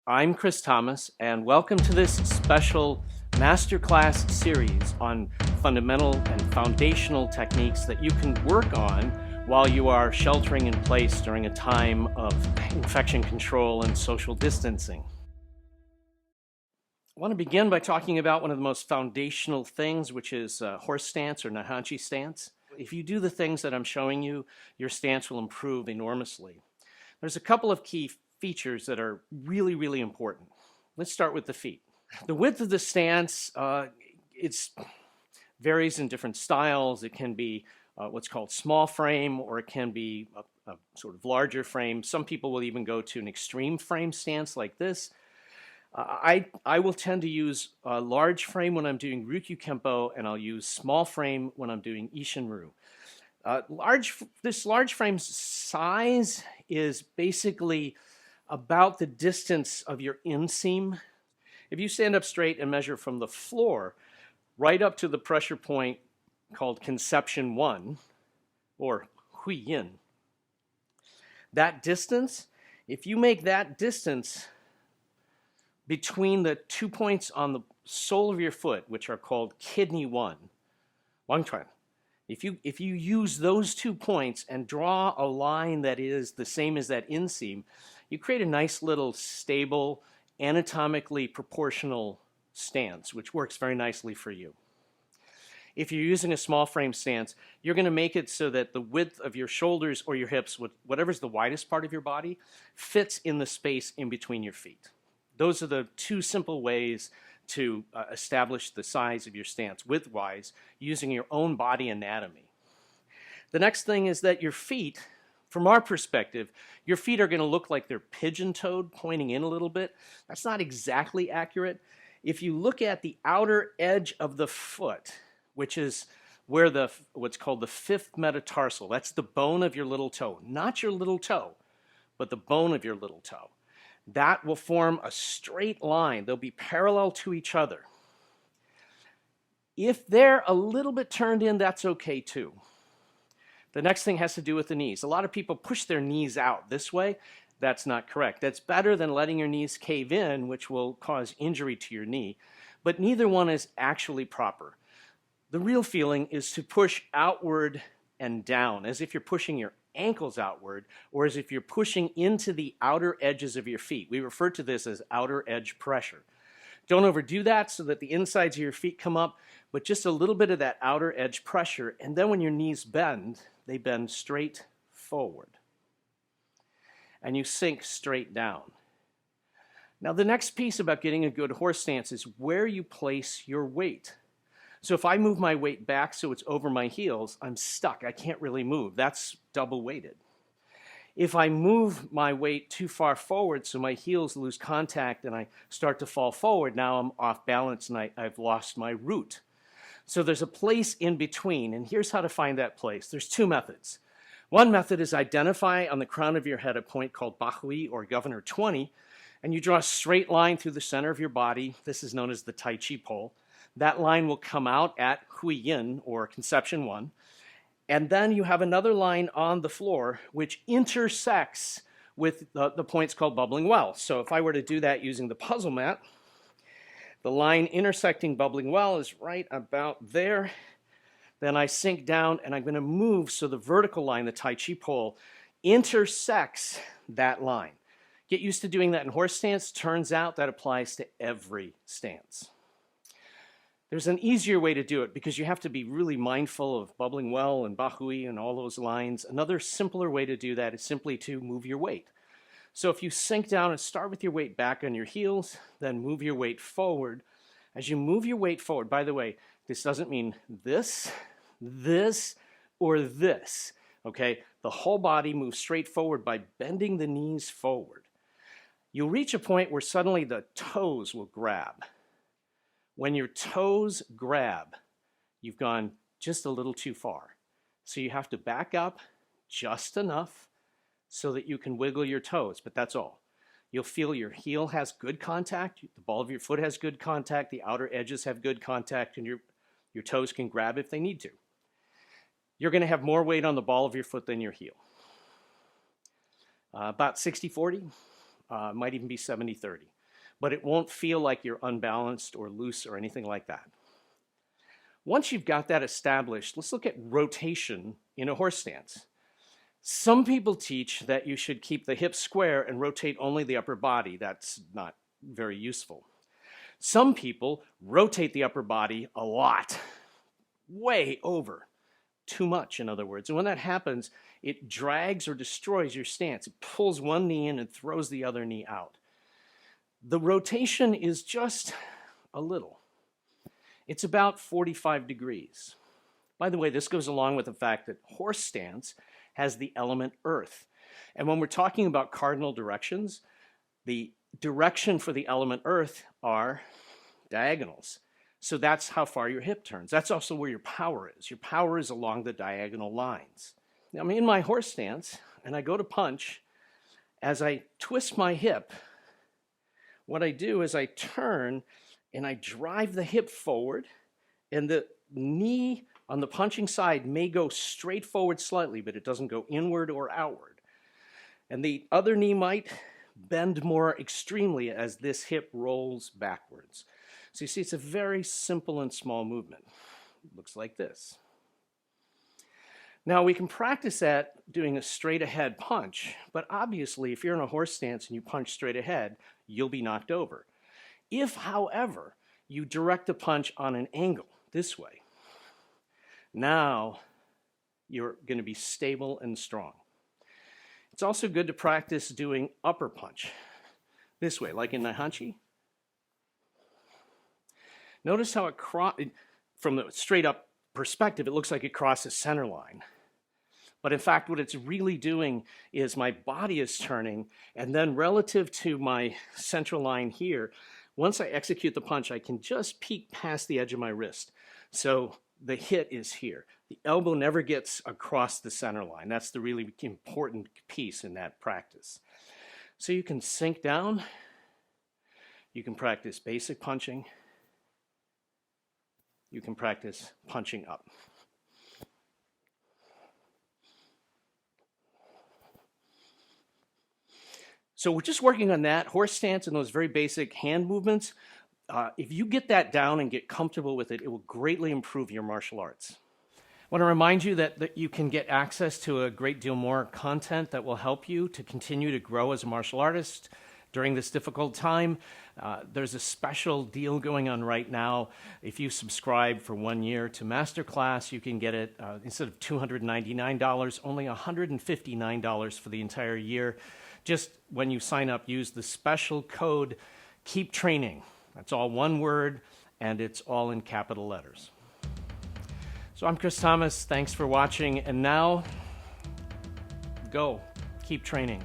I'm Chris Thomas, and welcome to this special MasterClass series on fundamental and foundational techniques that you can work on while you are sheltering in place during a time of infection control and social distancing. I want to begin by talking about one of the most foundational things, which is horse stance or Nahanchi stance. If you do the things that I'm showing you, your stance will improve enormously. There's a couple of key features that are really, really important. Let's start with the feet. The width of the stance, it varies in different styles. It can be what's called small frame, or it can be a sort of larger frame. Some people will even go to an extreme frame stance like this. I will tend to use a large frame when I'm doing Ryukyu Kempo, and I'll use small frame when I'm doing Ishinryu. This large frame size is basically about the distance of your inseam. If you stand up straight and measure from the floor right up to the pressure point called conception 1, or Huiyin, that distance, if you make that distance between the 2 points on the sole of your foot, which are called kidney 1, Wangchuan, if you use those 2 points and draw a line that is the same as that inseam, you create a nice little stable, anatomically proportional stance, which works very nicely for you. If you're using a small frame stance, you're going to make it so that the width of your shoulders or your hips, whatever's the widest part of your body, fits in the space in between your feet. Those are the two simple ways to establish the size of your stance widthwise using your own body anatomy. The next thing is that your feet, from our perspective, your feet are going to look like they're pigeon-toed, pointing in a little bit. That's not exactly accurate. If you look at the outer edge of the foot, which is where what's called the fifth metatarsal, that's the bone of your little toe, not your little toe, but the bone of your little toe. That will form a straight line. They'll be parallel to each other. If they're a little bit turned in, that's okay too. The next thing has to do with the knees. A lot of people push their knees out this way. That's not correct. That's better than letting your knees cave in, which will cause injury to your knee. But neither one is actually proper. The real feeling is to push outward and down, as if you're pushing your ankles outward, or as if you're pushing into the outer edges of your feet. We refer to this as outer edge pressure. Don't overdo that so that the insides of your feet come up, but just a little bit of that outer edge pressure, and then when your knees bend, they bend straight forward. And you sink straight down. Now the next piece about getting a good horse stance is where you place your weight. So if I move my weight back so it's over my heels, I'm stuck. I can't really move. That's double weighted. If I move my weight too far forward so my heels lose contact and I start to fall forward, now I'm off balance and I've lost my root. So there's a place in between, and here's how to find that place. There's two methods. One method is identify on the crown of your head a point called Bahui, or Governor 20, and you draw a straight line through the center of your body. This is known as the Tai Chi pole. That line will come out at Huiyin, or conception 1. And then you have another line on the floor which intersects with the points called bubbling well. So if I were to do that using the puzzle mat, the line intersecting bubbling well is right about there. Then I sink down and I'm going to move so the vertical line, the Tai Chi pole, intersects that line. Get used to doing that in horse stance. Turns out that applies to every stance. There's an easier way to do it because you have to be really mindful of bubbling well and Bahui and all those lines. Another simpler way to do that is simply to move your weight. So if you sink down and start with your weight back on your heels, then move your weight forward. As you move your weight forward, by the way, this doesn't mean this, or this, okay? The whole body moves straight forward by bending the knees forward. You'll reach a point where suddenly the toes will grab. When your toes grab, you've gone just a little too far. So you have to back up just enough so that you can wiggle your toes, but that's all. You'll feel your heel has good contact, the ball of your foot has good contact, the outer edges have good contact, and your toes can grab if they need to. You're going to have more weight on the ball of your foot than your heel. About 60-40, might even be 70-30. but it won't feel like you're unbalanced or loose or anything like that. Once you've got that established, let's look at rotation in a horse stance. Some people teach that you should keep the hips square and rotate only the upper body. That's not very useful. Some people rotate the upper body a lot, way over, too much in other words. And when that happens, it drags or destroys your stance. It pulls one knee in and throws the other knee out. The rotation is just a little. It's about 45 degrees. By the way, this goes along with the fact that horse stance has the element earth. And when we're talking about cardinal directions, the direction for the element earth are diagonals. So that's how far your hip turns. That's also where your power is. Your power is along the diagonal lines. Now, I'm in my horse stance, and I go to punch. As I twist my hip, what I do is I turn and I drive the hip forward, and the knee on the punching side may go straight forward slightly, but it doesn't go inward or outward. And the other knee might bend more extremely as this hip rolls backwards. So you see, it's a very simple and small movement. It looks like this. Now we can practice at doing a straight ahead punch, but obviously if you're in a horse stance and you punch straight ahead, you'll be knocked over. If, however, you direct the punch on an angle this way, now you're going to be stable and strong. It's also good to practice doing upper punch this way, like in the hanchi. Notice how from the straight up perspective, it looks like it crosses center line. But in fact, what it's really doing is my body is turning, and then relative to my central line here, once I execute the punch, I can just peek past the edge of my wrist. So the hit is here. The elbow never gets across the center line. That's the really important piece in that practice. So you can sink down. You can practice basic punching. You can practice punching up. So we're just working on that horse stance and those very basic hand movements. If you get that down and get comfortable with it, it will greatly improve your martial arts. I want to remind you that you can get access to a great deal more content that will help you to continue to grow as a martial artist during this difficult time. There's a special deal going on right now. If you subscribe for 1 year to MasterClass, you can get it instead of $299, only $159 for the entire year. Just when you sign up, use the special code Keep Training. That's all one word, and it's all in capital letters. So I'm Chris Thomas. Thanks for watching. And now, go. Keep training.